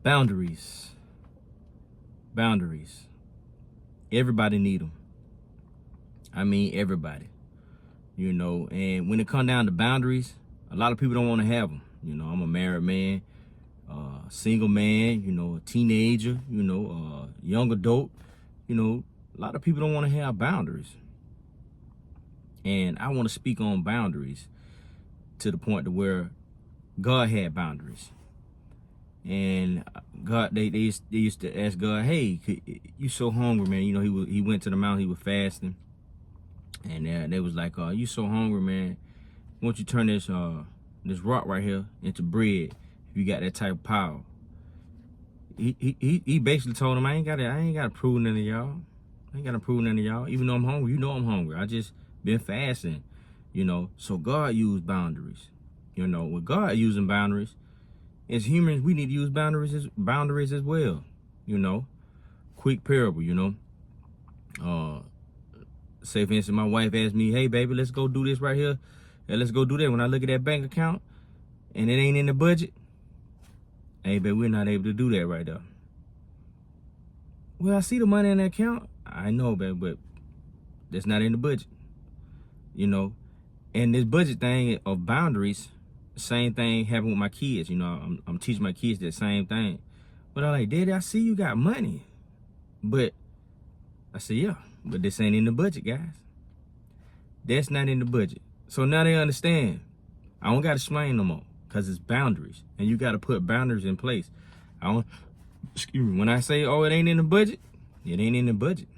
Boundaries. Boundaries. Everybody need them. I mean, everybody. You know, and when it comes down to boundaries, a lot of people don't want to have them. You know, I'm a married man, single man, you know, a teenager, you know, young adult. You know, a lot of people don't want to have boundaries. And I want to speak on boundaries to the point to where God had boundaries. And God, they used to ask God, hey, you so hungry, man. You know, he went to the mountain, he was fasting. And they was like, you so hungry, man. Why don't you turn this rock right here into bread if you got that type of power? He basically told him, I ain't gotta prove none of y'all. I ain't gotta prove none of y'all. Even though I'm hungry, you know I'm hungry. I just been fasting, you know. So God used boundaries. You know, with God using boundaries, as humans, we need to use boundaries as well. You know, quick parable. You know, say for instance, my wife asked me, "Hey, baby, let's go do this right here, and let's go do that." When I look at that bank account, and it ain't in the budget, hey, baby, we're not able to do that right there. Well, I see the money in the account. I know, baby, but that's not in the budget. You know, and this budget thing of boundaries. Same thing happened with my kids. You know, I'm teaching my kids that same thing. But I'm like, Daddy, I see you got money. But I said, yeah, but this ain't in the budget, guys. That's not in the budget. So now they understand. I don't got to explain no more because it's boundaries. And you got to put boundaries in place. Excuse me, when I say, oh, it ain't in the budget, it ain't in the budget.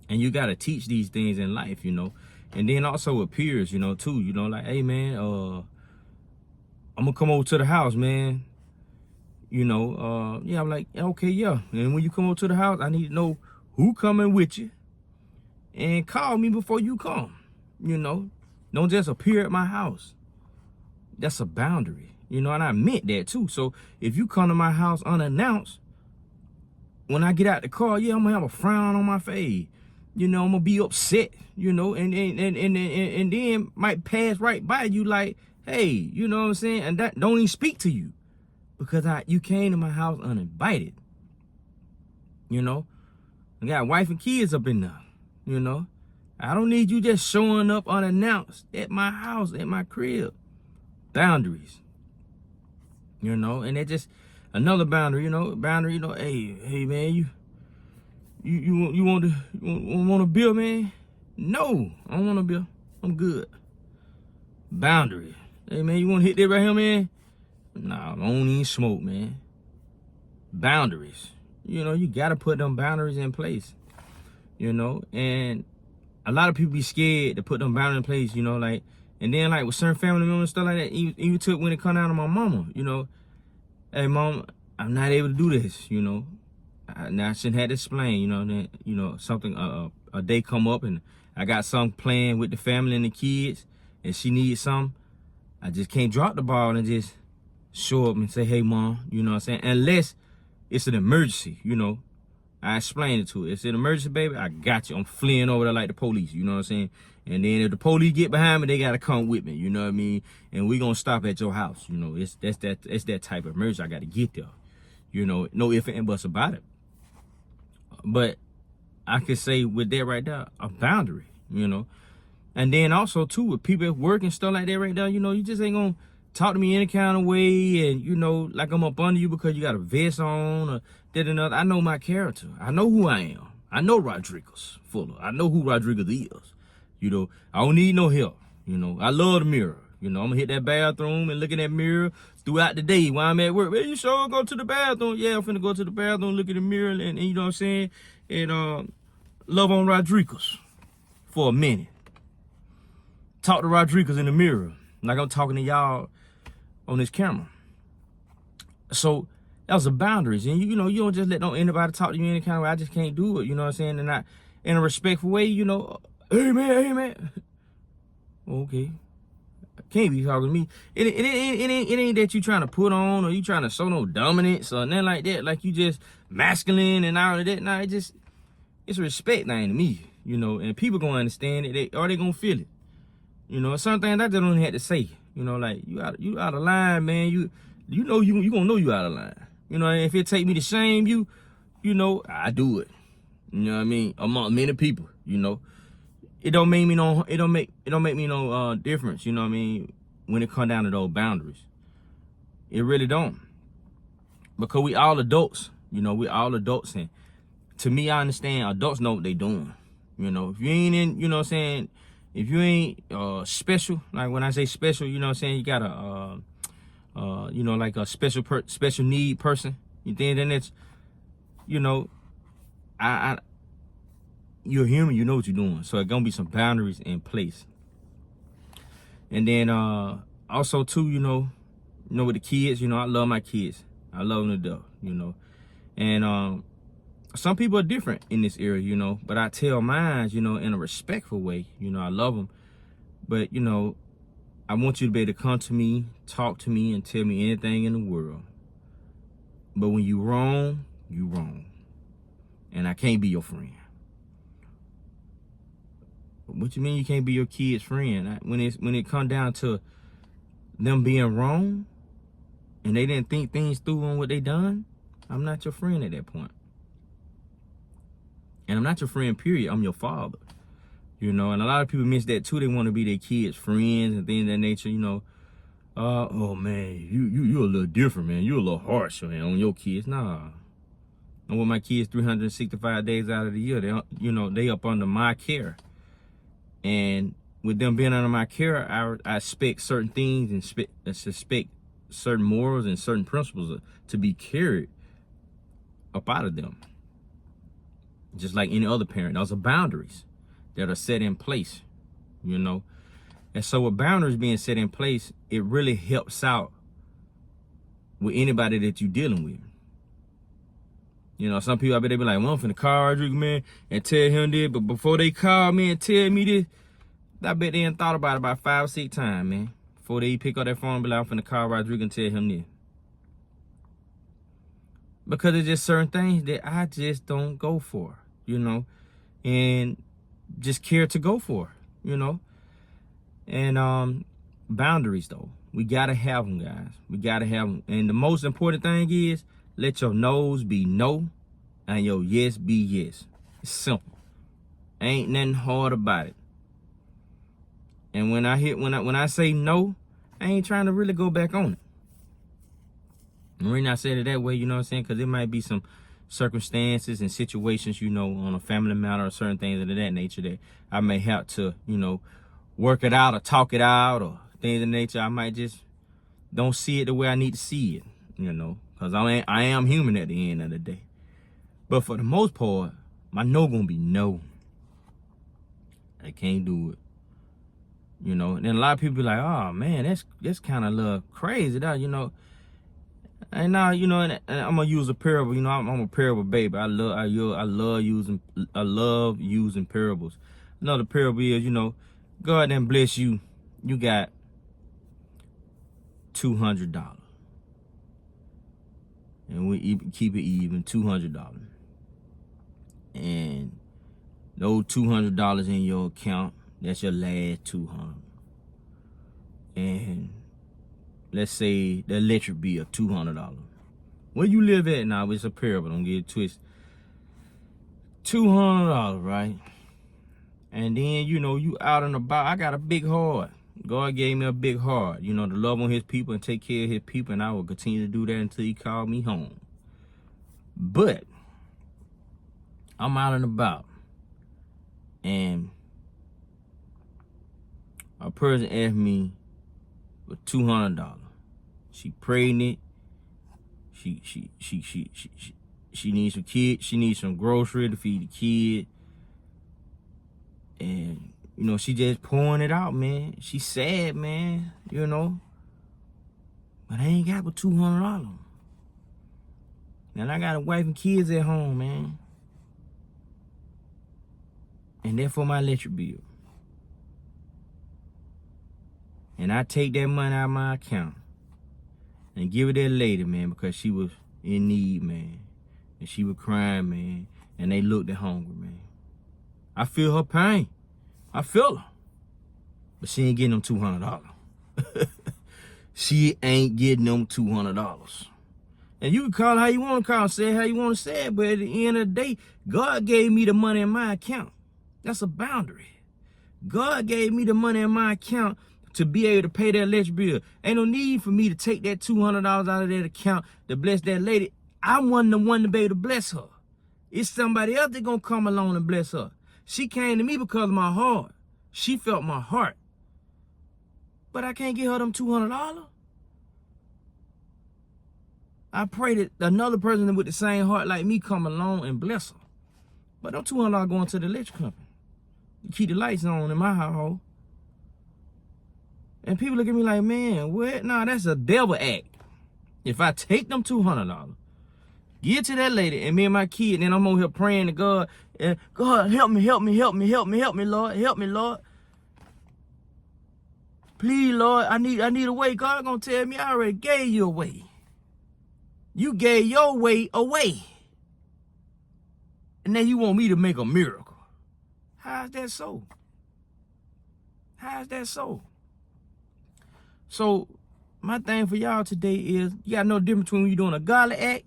And you got to teach these things in life, you know. And then also with peers, you know, too. You know, like, hey, man, I'm gonna come over to the house, man. You know, yeah, I'm like, okay, yeah. And when you come over to the house, I need to know who coming with you. And call me before you come. You know, don't just appear at my house. That's a boundary. You know, and I meant that too. So if you come to my house unannounced, when I get out the car, yeah, I'm gonna have a frown on my face. You know, I'm gonna be upset, you know, and then might pass right by you like, hey, you know what I'm saying? And that don't even speak to you because you came to my house uninvited. You know, I got wife and kids up in there. You know, I don't need you just showing up unannounced at my house, at my crib. Boundaries. You know, and it just another boundary. You know, hey man, you want a bill, man? No, I don't want a bill. I'm good. Boundary. Hey, man, you want to hit that right here, man? Nah, I don't even smoke, man. Boundaries. You know, you got to put them boundaries in place. You know, and a lot of people be scared to put them boundaries in place, you know, like, and then, like, with certain family members and stuff like that, even took when it come down to my mama, you know, hey, mom, I'm not able to do this, you know. Now I shouldn't have to explain, you know, that, you know, something, a day come up and I got something planned with the family and the kids and she needs something. I just can't drop the ball and just show up and say, hey, mom, you know what I'm saying? Unless it's an emergency, you know. I explained it to her. It's an emergency, baby. I got you. I'm fleeing over there like the police, you know what I'm saying? And then if the police get behind me, they got to come with me, you know what I mean? And we going to stop at your house, you know. It's that type of emergency. I got to get there. You know, no ifs and buts about it. But I could say with that right there, a boundary, you know. And then also, too, with people at work and stuff like that right there, you know, you just ain't going to talk to me any kind of way and, you know, like I'm up under you because you got a vest on or that and other. I know my character. I know who I am. I know Rodriguez Fuller. I know who Rodriguez is. You know, I don't need no help. You know, I love the mirror. You know, I'm going to hit that bathroom and look in that mirror throughout the day while I'm at work. Well, you sure go to the bathroom? Yeah, I'm finna go to the bathroom, look in the mirror, and you know what I'm saying? And love on Rodriguez for a minute. Talk to Rodriguez in the mirror like I'm talking to y'all on this camera. So that was the boundaries. And, you know, you don't just let anybody talk to you any kind of way. I just can't do it, you know what I'm saying? And not in a respectful way, you know, hey, man. Okay. Can't be talking to me. It ain't that you trying to put on or you trying to show no dominance or nothing like that. Like you just masculine and all of that. Nah, it's a respect thing to me, you know. And people gonna understand it. They gonna feel it. You know, something I just don't have to say. You know, like you out of line, man. You know you gonna know you out of line. You know, if it take me to shame you, you know, I do it. You know what I mean? Among many people, you know. It don't make me no difference, you know what I mean, when it come down to those boundaries. It really don't. Because we all adults, you know, we all adults, and to me, I understand adults know what they doing. You know, if you ain't in, you know what I'm saying, if you ain't special, like when I say special, you know what I'm saying, you got a you know, like a special need person, you think, then it's, you know, you're human, you know what you're doing. So it's gonna be some boundaries in place. And then also too, you know, with the kids, you know, I love my kids. I love them to death, you know. And some people are different in this area, you know, but I tell mine, you know, in a respectful way. You know, I love them, but you know, I want you to be able to come to me, talk to me, and tell me anything in the world. But when you wrong, you wrong, and I can't be your friend. What you mean you can't be your kid's friend? When it come down to them being wrong, and they didn't think things through on what they done, I'm not your friend at that point. And I'm not your friend, period. I'm your father. You know, and a lot of people miss that too. They want to be their kids' friends and things of that nature, you know. Oh man, you're a little different, man. You're a little harsh, man, on your kids. Nah. And with my kids 365 days out of the year, they up under my care. And with them being under my care, I expect certain things and expect certain morals and certain principles to be carried up out of them. Just like any other parent, those are boundaries that are set in place, you know. And so with boundaries being set in place, it really helps out with anybody that you're dealing with. You know, some people, I bet they be like, well, I'm finna call Rodrigo, man, and tell him this. But before they call me and tell me this, I bet they ain't thought about it about 5 or 6 times, man. Before they pick up that phone and be like, I'm finna call Rodrigo and tell him this. Because it's just certain things that I just don't go for, you know, and just care to go for, you know. And boundaries, though, we gotta have them, guys. We gotta have them. And the most important thing is, let your no's be no and your yes be yes. It's simple. Ain't nothing hard about it. And when I say no, I ain't trying to really go back on it. The reason I said it that way, you know what I'm saying, because it might be some circumstances and situations, you know, on a family matter or certain things of that nature that I may have to, you know, work it out or talk it out or things of that nature. I might just don't see it the way I need to see it, you know, because I am human at the end of the day. But for the most part, my no gonna be no. I can't do it. You know, and then a lot of people be like, oh man, that's kind of a little crazy, that, you know. And now, you know, and I'm gonna use a parable. You know, I'm a parable baby. I love using parables. Another parable is, you know, God then bless you. You got $200, and we keep it even, $200, and those $200 in your account, that's your last $200. And let's say the electric bill, $200. Where you live at now, it's a parable, don't get it twisted. $200, right? And then, you know, you out and about. I got a big heart. God gave me a big heart, you know, to love on his people and take care of his people, and I will continue to do that until he called me home. But I'm out and about, and a person asked me for $200. She pregnant. She needs some kids. She needs some grocery to feed the kid. And, you know, she just pouring it out, man. She sad, man, you know. But I ain't got but $200. And I got a wife and kids at home, man. And that's for my electric bill. And I take that money out of my account and give it to that lady, man, because she was in need, man. And she was crying, man. And they looked at hungry, man. I feel her pain. I feel her. But she ain't getting them $200. She ain't getting them $200. And you can call it how you want to call it, say it how you want to say it, but at the end of the day, God gave me the money in my account. That's a boundary. God gave me the money in my account to be able to pay that electric bill. Ain't no need for me to take that $200 out of that account to bless that lady. I wasn't the one to be able to bless her. It's somebody else that gonna come along and bless her. She came to me because of my heart. She felt my heart. But I can't give her them $200. I pray that another person with the same heart like me come along and bless her. But them $200 going to the electric company. You keep the lights on in my household. And people look at me like, man, what? Nah, that's a devil act. If I take them $200, give to that lady and me and my kid, and then I'm over here praying to God, and God, help me, help me, help me, help me, help me, Lord, help me, Lord. Please, Lord, I need a way. God gonna tell me I already gave you a way. You gave your way away. And then you want me to make a miracle. How is that so? How is that so? So, my thing for y'all today is, you gotta know the difference between when you doing a godly act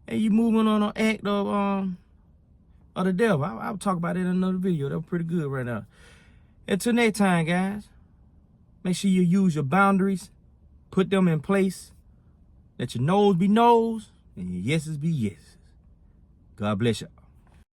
and you moving on an act of the devil. I'll talk about it in another video. That was pretty good right now. Until next time, guys, make sure you use your boundaries, put them in place. Let your no's be no's and your yeses be yeses. God bless you.